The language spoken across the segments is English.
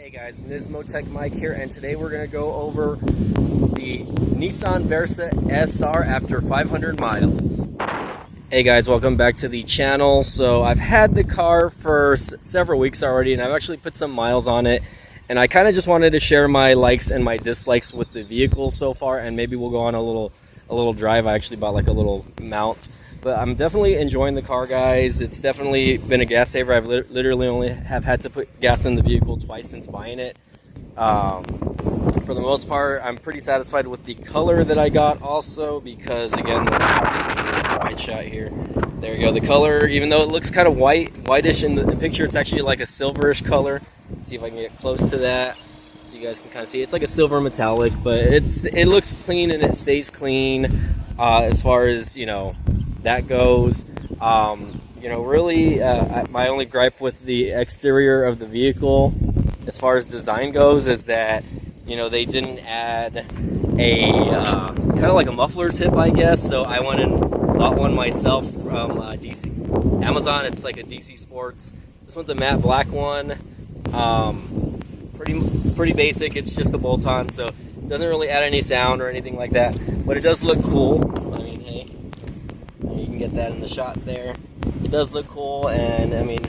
Hey guys, Nismotech Mike here, and today we're going to go over the Nissan Versa.SR after 500 miles. Hey guys, welcome back to the channel. So I've had the car for several weeks already, and I've actually put some miles on it, and I kind of just wanted to share my likes and my dislikes with the vehicle so far, and maybe we'll go on a little drive. I actually bought like a little mount. But I'm definitely enjoying the car, guys. It's definitely been a gas saver. I've literally only have had to put gas in the vehicle twice since buying it. For the most part, I'm pretty satisfied with the color that I got also, because again, the wide shot here. There you go. The color, even though it looks kind of whitish in the picture, it's actually like a silverish color. Let's see if I can get close to that so you guys can kind of see. It's like a silver metallic, but it looks clean and it stays clean as far as, you know, that goes. You know, really my only gripe with the exterior of the vehicle as far as design goes is that, you know, they didn't add a kind of like a muffler tip, I guess. So I went and bought one myself from Amazon. It's like a DC Sports. This one's a matte black one. It's pretty basic. It's just a bolt-on, so it doesn't really add any sound or anything like that, but it does look cool. Get that in the shot there. It does look cool, and I mean,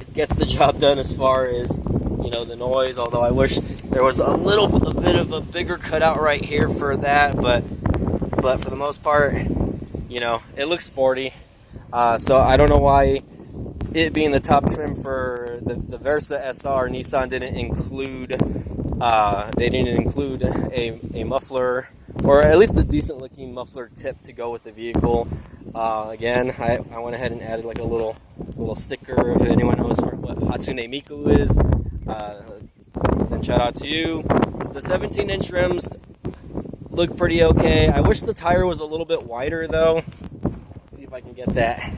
it gets the job done as far as, you know, the noise, although I wish there was a bit of a bigger cutout right here for that, but for the most part, you know, it looks sporty. So I don't know why, it being the top trim for the Versa.SR, Nissan didn't include a muffler, or at least a decent looking muffler tip to go with the vehicle. Again, I went ahead and added like a little sticker if anyone knows what Hatsune Miku is. Then shout out to you. The 17-inch rims look pretty okay. I wish the tire was a little bit wider though. Let's see if I can get that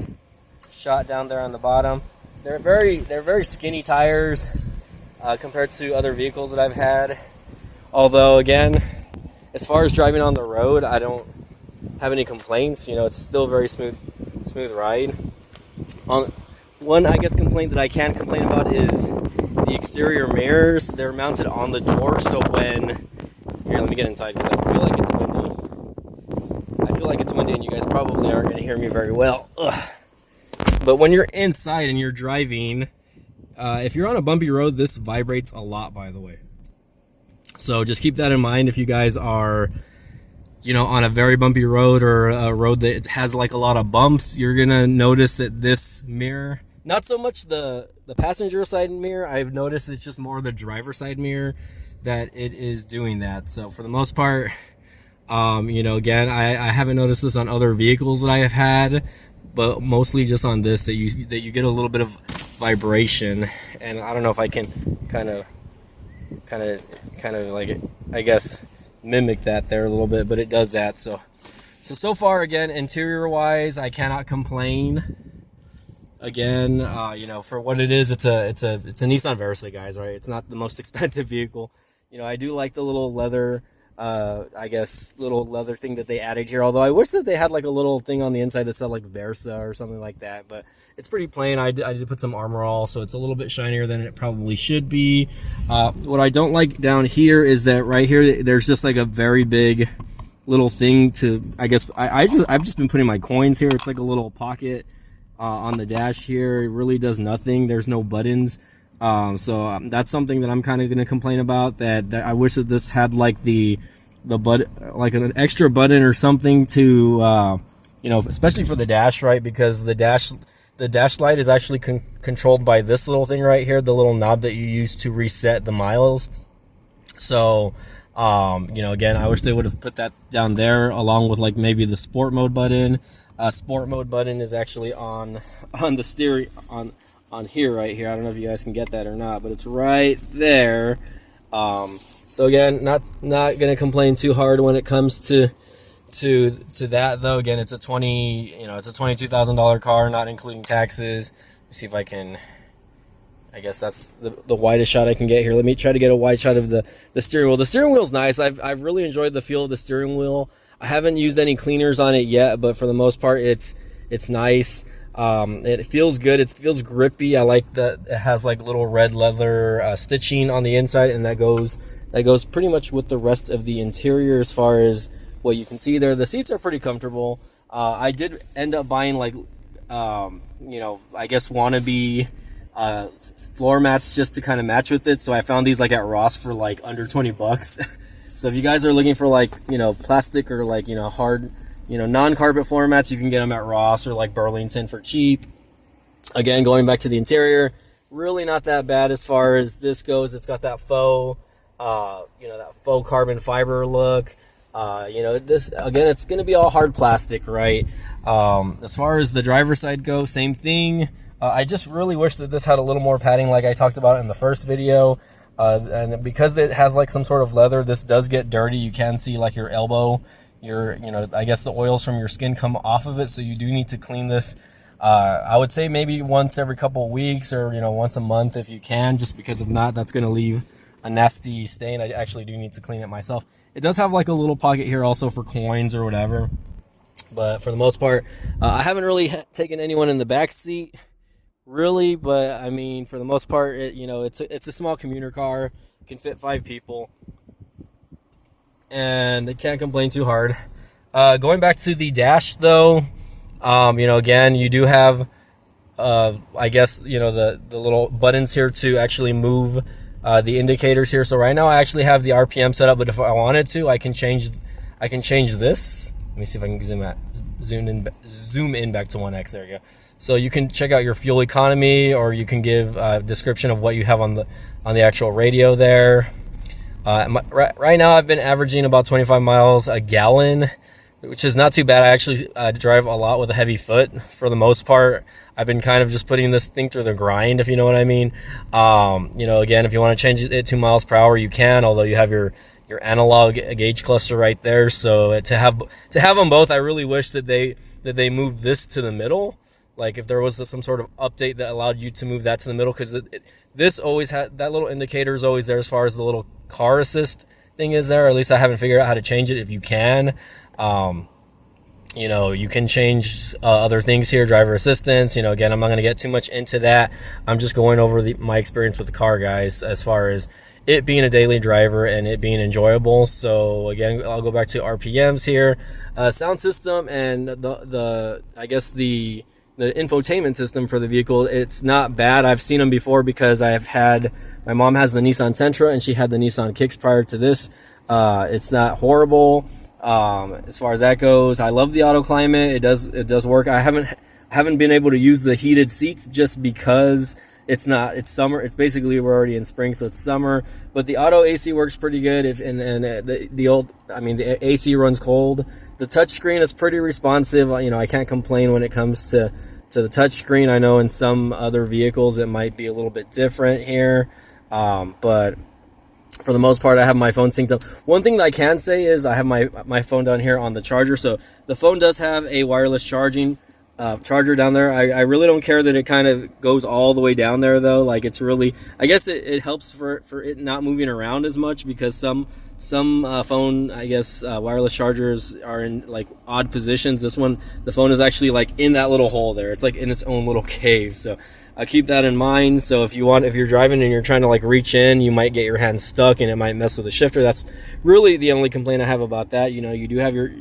shot down there on the bottom. They're very skinny tires compared to other vehicles that I've had. Although again, as far as driving on the road, I don't have any complaints. You know, it's still a very smooth ride. One, I guess, complaint that I can complain about is the exterior mirrors. They're mounted on the door, so when here, let me get inside because I feel like it's windy. I feel like it's windy, and you guys probably aren't going to hear me very well. Ugh. But when you're inside and you're driving, if you're on a bumpy road, this vibrates a lot, by the way. So just keep that in mind if you guys are, you know, on a very bumpy road or a road that has like a lot of bumps. You're gonna notice that this mirror, not so much the passenger side mirror, I've noticed it's just more the driver side mirror that it is doing that. So for the most part, you know, again, I haven't noticed this on other vehicles that I have had, but mostly just on this, that you get a little bit of vibration. And I don't know if I can kind of like, I guess, mimic that there a little bit, but it does that. So far, again, interior wise, I cannot complain. Again, you know, for what it is, it's a Nissan Versa, guys, right? It's not the most expensive vehicle. You know, I do like the little leather, I guess, little leather thing that they added here, although I wish that they had like a little thing on the inside that said like Versa or something like that, but it's pretty plain. I did put some armor all, so it's a little bit shinier than it probably should be. What I don't like down here is that right here, there's just like a very big little thing to, I guess, I've just been putting my coins here. It's like a little pocket on the dash here. It really does nothing. There's no buttons. So that's something that I'm kind of going to complain about, that I wish that this had like the like an extra button or something to, you know, especially for the dash, right? Because the dash light is actually controlled by this little thing right here, the little knob that you use to reset the miles. So, you know, again, I wish they would have put that down there along with like maybe the sport mode button. Sport mode button is actually on the steering, on here, right here. I don't know if you guys can get that or not, but it's right there. So again, not gonna complain too hard when it comes to that though. Again, it's a $22,000 car, not including taxes. Let me see if I can, I guess that's the widest shot I can get here. Let me try to get a wide shot of the steering wheel. The steering wheel's nice. I've really enjoyed the feel of the steering wheel. I haven't used any cleaners on it yet, but for the most part, it's nice. It feels good. It feels grippy. I like that it has like little red leather stitching on the inside, and that goes pretty much with the rest of the interior as far as what you can see there. The seats are pretty comfortable. I did end up buying like I guess wannabe floor mats just to kind of match with it. So I found these like at Ross for like under 20 bucks. So if you guys are looking for like plastic or like hard non-carpet floor mats, you can get them at Ross or like Burlington for cheap. Again, going back to the interior, really not that bad as far as this goes. It's got that faux that faux carbon fiber look. This again, it's going to be all hard plastic, right? As far as the driver's side goes, same thing. I just really wish that this had a little more padding like I talked about in the first video. And because it has like some sort of leather, this does get dirty. You can see like your elbow, I guess the oils from your skin come off of it. So you do need to clean this. I would say maybe once every couple of weeks or, once a month if you can, just because if not, that's going to leave a nasty stain. I actually do need to clean it myself. It does have like a little pocket here also for coins or whatever. But for the most part, I haven't really taken anyone in the back seat. Really, but I mean, for the most part, it's a small commuter car. It can fit 5 people, and it can't complain too hard. Going back to the dash, though, again, you do have, I guess, the little buttons here to actually move the indicators here. So right now, I actually have the RPM set up, but if I wanted to, I can change this. Let me see if I can zoom in back to 1x. There you go. So you can check out your fuel economy, or you can give a description of what you have on the actual radio there. Right now I've been averaging about 25 miles a gallon, which is not too bad. I actually drive a lot with a heavy foot for the most part. I've been kind of just putting this thing through the grind, if you know what I mean. Again, if you want to change it to miles per hour, you can, although you have your analog gauge cluster right there. So to have them both, I really wish that they moved this to the middle. Like if there was some sort of update that allowed you to move that to the middle, because this always had that little indicator is always there as far as the little car assist thing is there. Or at least I haven't figured out how to change it. If you can, you can change other things here, driver assistance. Again, I'm not going to get too much into that. I'm just going over my experience with the car, guys, as far as it being a daily driver and it being enjoyable. So again, I'll go back to RPMs here, sound system, and the infotainment system for the vehicle. It's not bad. I've seen them before because my mom has the Nissan Sentra and she had the Nissan Kicks prior to this. It's not horrible as far as that goes. I love the auto climate. It does work. I haven't been able to use the heated seats just because it's summer. It's basically, we're already in spring, so it's summer. But the auto AC works pretty good. The AC runs cold. The touchscreen is pretty responsive. I can't complain when it comes to the touchscreen. I know in some other vehicles it might be a little bit different here, but for the most part, I have my phone synced up. One thing that I can say is I have my phone down here on the charger. So the phone does have a wireless charging charger down there. I really don't care that it kind of goes all the way down there, though. Like, it's really, I guess it helps for it not moving around as much, because some phone, I guess, wireless chargers are in like odd positions. This one, the phone is actually like in that little hole there. It's like in its own little cave. So keep that in mind. So if you're driving and you're trying to like reach in, you might get your hand stuck and it might mess with the shifter. That's really the only complaint I have about that. You do have your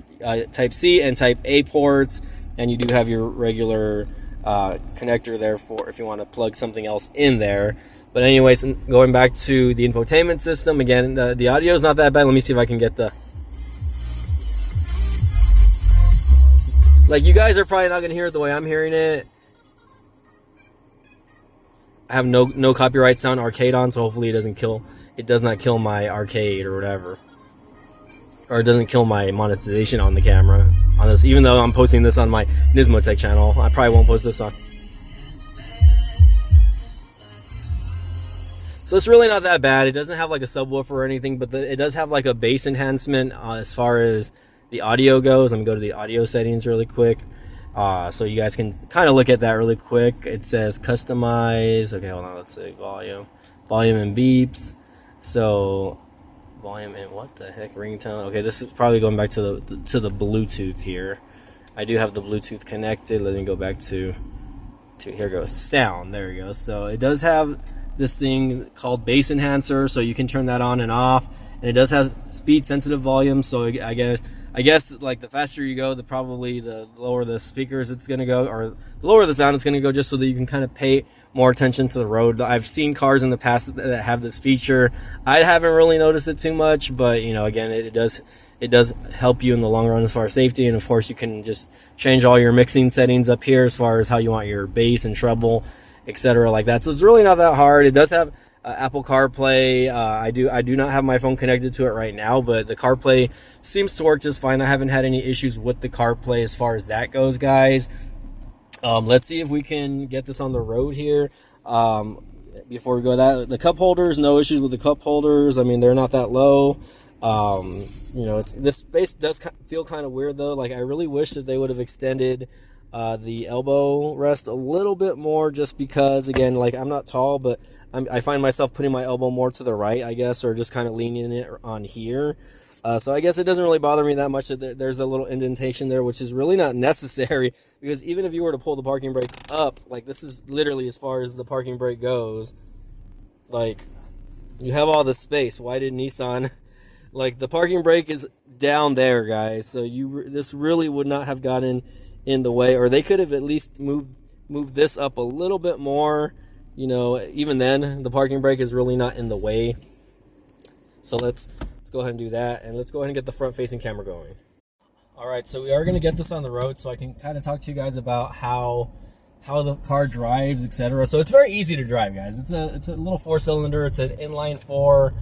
Type C and Type A ports, and you do have your regular connector there for if you want to plug something else in there. But anyways, going back to the infotainment system, again, the audio is not that bad. Let me see if I can get like, you guys are probably not going to hear it the way I'm hearing it. I have no copyright sound arcade on, so hopefully it does not kill my arcade or whatever. Or it doesn't kill my monetization on the camera on this, even though I'm posting this on my Nismo Tech channel. I probably won't post this on. So it's really not that bad. It doesn't have like a subwoofer or anything, but it does have like a bass enhancement as far as the audio goes. Let me go to the audio settings really quick, so you guys can kind of look at that really quick. It says customize. Okay, hold on. Let's say volume and beeps. So volume and what the heck, ringtone. Okay, this is probably going back to the Bluetooth here. I do have the Bluetooth connected. Let me go back to here goes sound. There we go. So it does have this thing called bass enhancer, so you can turn that on and off, and it does have speed sensitive volume. So I guess like the faster you go, the lower the speakers it's going to go, or the lower the sound it's going to go, just so that you can kind of pay more attention to the road. I've seen cars in the past that have this feature. I haven't really noticed it too much, but you know, again, it does help you in the long run as far as safety. And of course, you can just change all your mixing settings up here as far as how you want your bass and treble, etc., like that. So it's really not that hard. It does have Apple CarPlay. I do not have my phone connected to it right now, but the CarPlay seems to work just fine. I haven't had any issues with the CarPlay as far as that goes, guys. Let's see if we can get this on the road here. Before we go, the cup holders, no issues with the cup holders. I mean, they're not that low. You know, this space does feel kind of weird though. Like, I really wish that they would have extended the elbow rest a little bit more, just because, again, like, I'm not tall, but I find myself putting my elbow more to the right, I guess, or just kind of leaning it on here. So I guess it doesn't really bother me that much that there's a little indentation there, which is really not necessary, because even if you were to pull the parking brake up, like, this is literally as far as the parking brake goes, like, you have all this space. Why did Nissan, like, the parking brake is down there, guys, so this really would not have gotten in the way, or they could have at least moved this up a little bit more. You know, even then, the parking brake is really not in the way. So let's go ahead and do that, and let's go ahead and get the front-facing camera going. All right, so we are going to get this on the road, so I can kind of talk to you guys about how the car drives, etc. So it's very easy to drive, guys. It's a little 4-cylinder. It's an inline 4.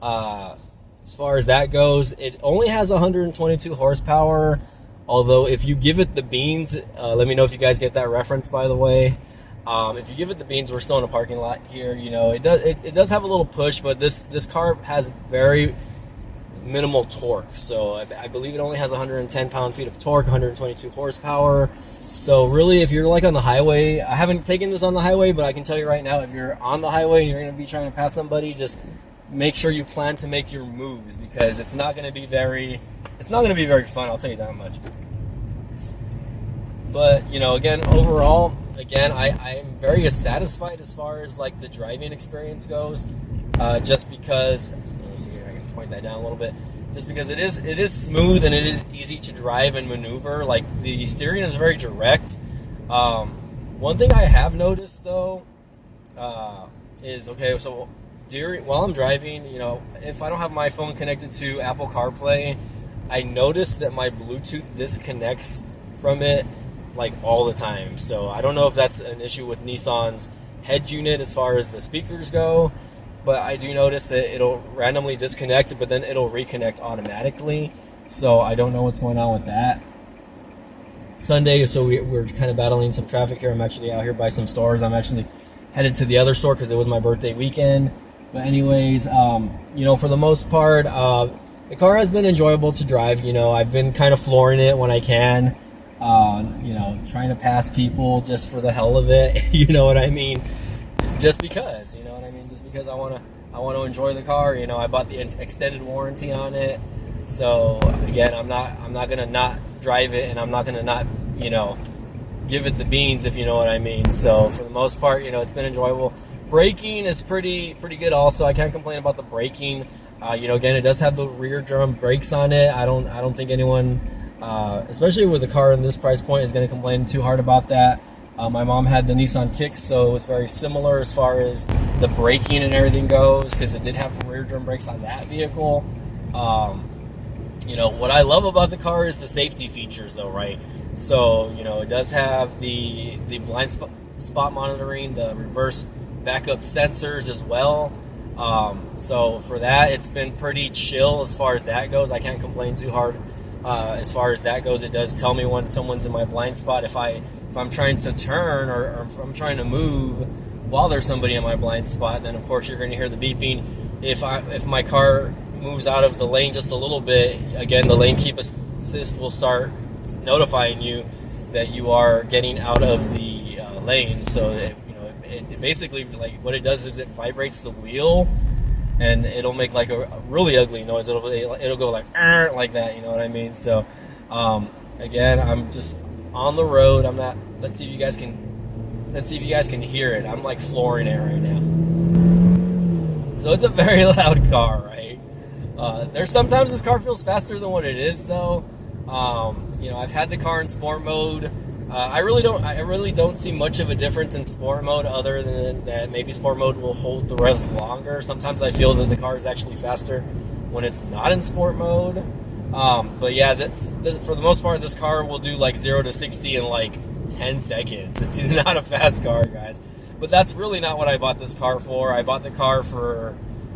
As far as that goes, it only has 122 horsepower. Although if you give it the beans, let me know if you guys get that reference, by the way. If you give it the beans, we're still in a parking lot here. You know, it does have a little push, but this car has very minimal torque. So I believe it only has 110 pound-feet of torque, 122 horsepower. So really, if you're like on the highway, I haven't taken this on the highway, but I can tell you right now, if you're on the highway and you're going to be trying to pass somebody, just make sure you plan to make your moves, because it's not going to be very fun, I'll tell you that much. But, you know, again, overall, I am very satisfied as far as like the driving experience goes, just because, let me see here, I can point that down a little bit, just because it is smooth and it is easy to drive and maneuver. Like, the steering is very direct. One thing I have noticed though is, okay, so while I'm driving, you know, if I don't have my phone connected to Apple CarPlay, I notice that my Bluetooth disconnects from it like all the time. So I don't know if that's an issue with Nissan's head unit as far as the speakers go, but I do notice that it'll randomly disconnect, but then it'll reconnect automatically. So I don't know what's going on with that. Sunday, so we're kind of battling some traffic here. I'm actually out here by some stores. I'm actually headed to the other store because it was my birthday weekend. But anyways, you know, for the most part, the car has been enjoyable to drive. You know, I've been kind of flooring it when I can. You know, trying to pass people just for the hell of it. You know what I mean? Just because, you know what I mean? Just because I want to enjoy the car. You know, I bought the extended warranty on it. So again, I'm not gonna not drive it, and I'm not gonna not, you know, give it the beans, if you know what I mean. So for the most part, you know, it's been enjoyable. Braking is pretty good also. I can't complain about the braking. You know, again, it does have the rear drum brakes on it. I don't think anyone, especially with a car in this price point, is going to complain too hard about that. My mom had the Nissan Kicks, so it was very similar as far as the braking and everything goes, because it did have rear drum brakes on that vehicle. You know, what I love about the car is the safety features, though, right? So, you know, it does have the blind spot monitoring, the reverse backup sensors as well. So for that, it's been pretty chill as far as that goes. I can't complain too hard as far as that goes. It does tell me when someone's in my blind spot. If I'm trying to turn or if I'm trying to move while there's somebody in my blind spot, then of course you're going to hear the beeping. If my car moves out of the lane just a little bit, again, the lane keep assist will start notifying you that you are getting out of the lane. So that, it basically, like, what it does is it vibrates the wheel, and it'll make like a really ugly noise. It'll go like that, you know what I mean? So again, I'm just on the road. Let's see if you guys can let's see if you guys can hear it. I'm like flooring it right now. So it's a very loud car, right? There's sometimes this car feels faster than what it is, though. You know, I've had the car in sport mode. I really don't see much of a difference in sport mode, other than that maybe sport mode will hold the revs longer. Sometimes I feel that the car is actually faster when it's not in sport mode. But yeah, for the most part, this car will do like 0 to 60 in like 10 seconds. It's not a fast car, guys. But that's really not what I bought this car for. I bought the car for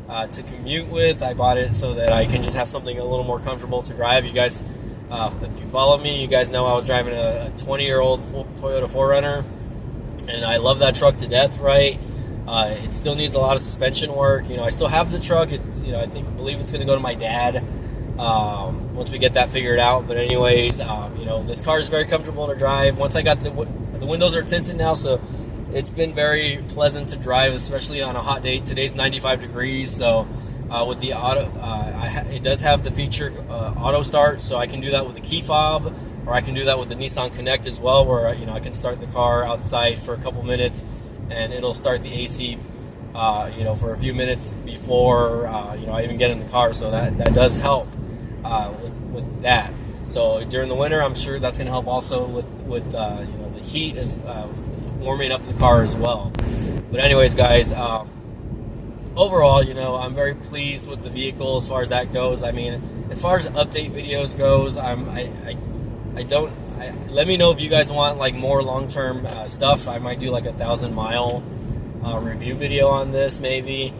to commute with. I bought it so that I can just have something a little more comfortable to drive. You guys, if you follow me, you guys know I was driving a 20-year-old Toyota 4Runner, and I love that truck to death, right? It still needs a lot of suspension work. You know, I still have the truck. You know, I believe it's going to go to my dad once we get that figured out. But anyways, you know, this car is very comfortable to drive. Once I got the windows are tinted now, so it's been very pleasant to drive, especially on a hot day. Today's 95 degrees, so with the auto, it does have the feature auto start, so I can do that with the key fob, or I can do that with the Nissan Connect as well, where you know I can start the car outside for a couple minutes, and it'll start the AC, you know, for a few minutes before you know I even get in the car. So that does help with that. So during the winter, I'm sure that's going to help also with you know, the heat is warming up the car as well. But anyways, guys. Overall, you know, I'm very pleased with the vehicle as far as that goes. I mean, as far as update videos goes, let me know if you guys want like more long-term stuff. I might do like a 1,000-mile review video on this, maybe.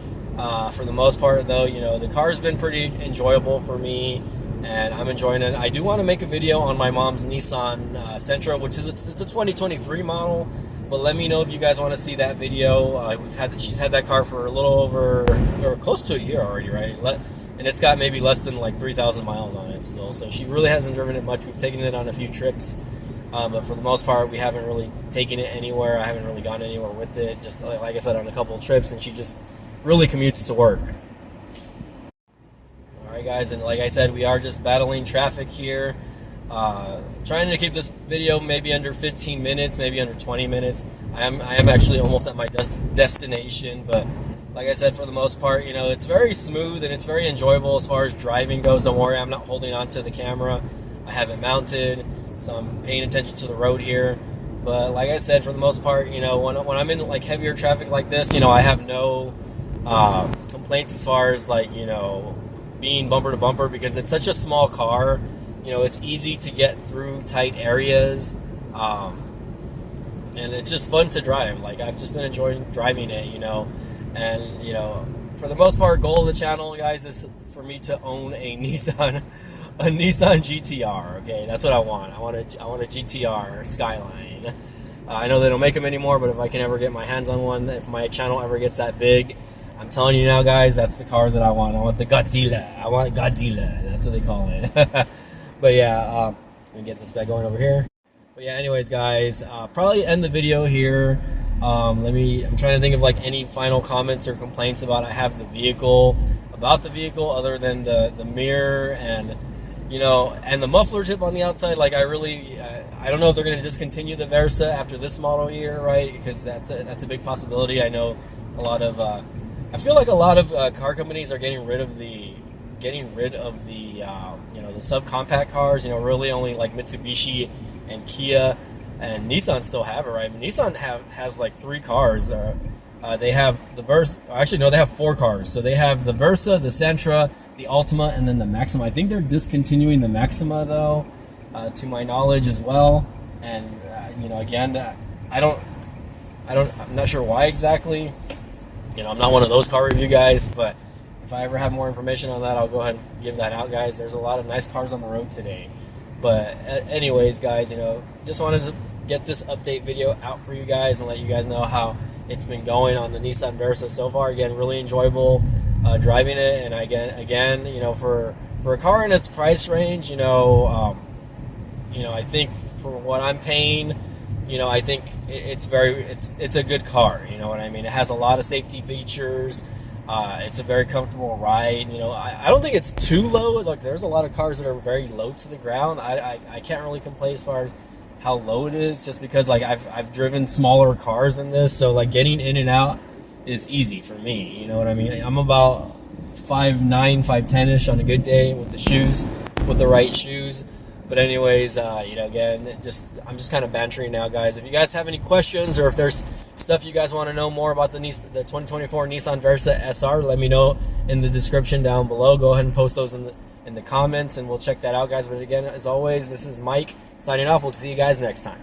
For the most part, though, you know, the car's been pretty enjoyable for me, and I'm enjoying it. I do want to make a video on my mom's Nissan Sentra, which is it's a 2023 model. But let me know if you guys want to see that video. She's had that car for a little over, or close to a year already, right? And it's got maybe less than like 3,000 miles on it still. So she really hasn't driven it much. We've taken it on a few trips, but for the most part, we haven't really taken it anywhere. I haven't really gone anywhere with it. Just like I said, on a couple of trips, and she just really commutes to work. All right, guys, and like I said, we are just battling traffic here. Trying to keep this video maybe under 15 minutes, maybe under 20 minutes. I am actually almost at my destination, but like I said, for the most part, you know, it's very smooth and it's very enjoyable as far as driving goes. Don't worry, I'm not holding on to the camera. I have it mounted, so I'm paying attention to the road here. But like I said, for the most part, you know, when I'm in like heavier traffic like this, you know, I have no complaints as far as like, you know, being bumper to bumper, because it's such a small car. You know, it's easy to get through tight areas, and it's just fun to drive. Like, I've just been enjoying driving it, you know. And, you know, for the most part, goal of the channel, guys, is for me to own a Nissan GTR. Okay, that's what I want. I want a GTR Skyline. I know they don't make them anymore, but if I can ever get my hands on one, if my channel ever gets that big, I'm telling you now, guys, that's the car that I want. I want the Godzilla. I want Godzilla. That's what they call it. But yeah, let me get this back going over here. But yeah, anyways, guys, probably end the video here. I'm trying to think of like any final comments or complaints about the vehicle, other than the mirror and, you know, and the muffler tip on the outside. Like, I don't know if they're going to discontinue the Versa after this model year, right? Because that's a big possibility. I know I feel like a lot of car companies are getting rid of the you know, the subcompact cars. You know, really only like Mitsubishi and Kia and Nissan still have it, right? But Nissan has like 3 cars. They have the Versa. Actually, no, they have 4 cars. So they have the Versa, the Sentra, the Altima, and then the Maxima. I think they're discontinuing the Maxima, though, to my knowledge as well. And you know, again, I'm not sure why exactly. You know, I'm not one of those car review guys, but if I ever have more information on that, I'll go ahead and give that out, guys. There's a lot of nice cars on the road today. But anyways, guys, you know, just wanted to get this update video out for you guys and let you guys know how it's been going on the Nissan Versa so far. Again, really enjoyable driving it. And again, you know, for a car in its price range, you know, I think for what I'm paying, you know, I think it's a good car. You know what I mean? It has a lot of safety features. It's a very comfortable ride. You know, I don't think it's too low. Like, there's a lot of cars that are very low to the ground. I can't really complain as far as how low it is, just because like I've driven smaller cars than this, so like getting in and out is easy for me. You know what I mean? I'm about 5'9", 5'10" ish on a good day with the shoes, with the right shoes. But anyways, you know, again, I'm just kind of bantering now, guys. If you guys have any questions, or if there's stuff you guys want to know more about the 2024 Nissan Versa SR, let me know in the description down below. Go ahead and post those in the comments, and we'll check that out, guys. But again, as always, this is Mike signing off. We'll see you guys next time.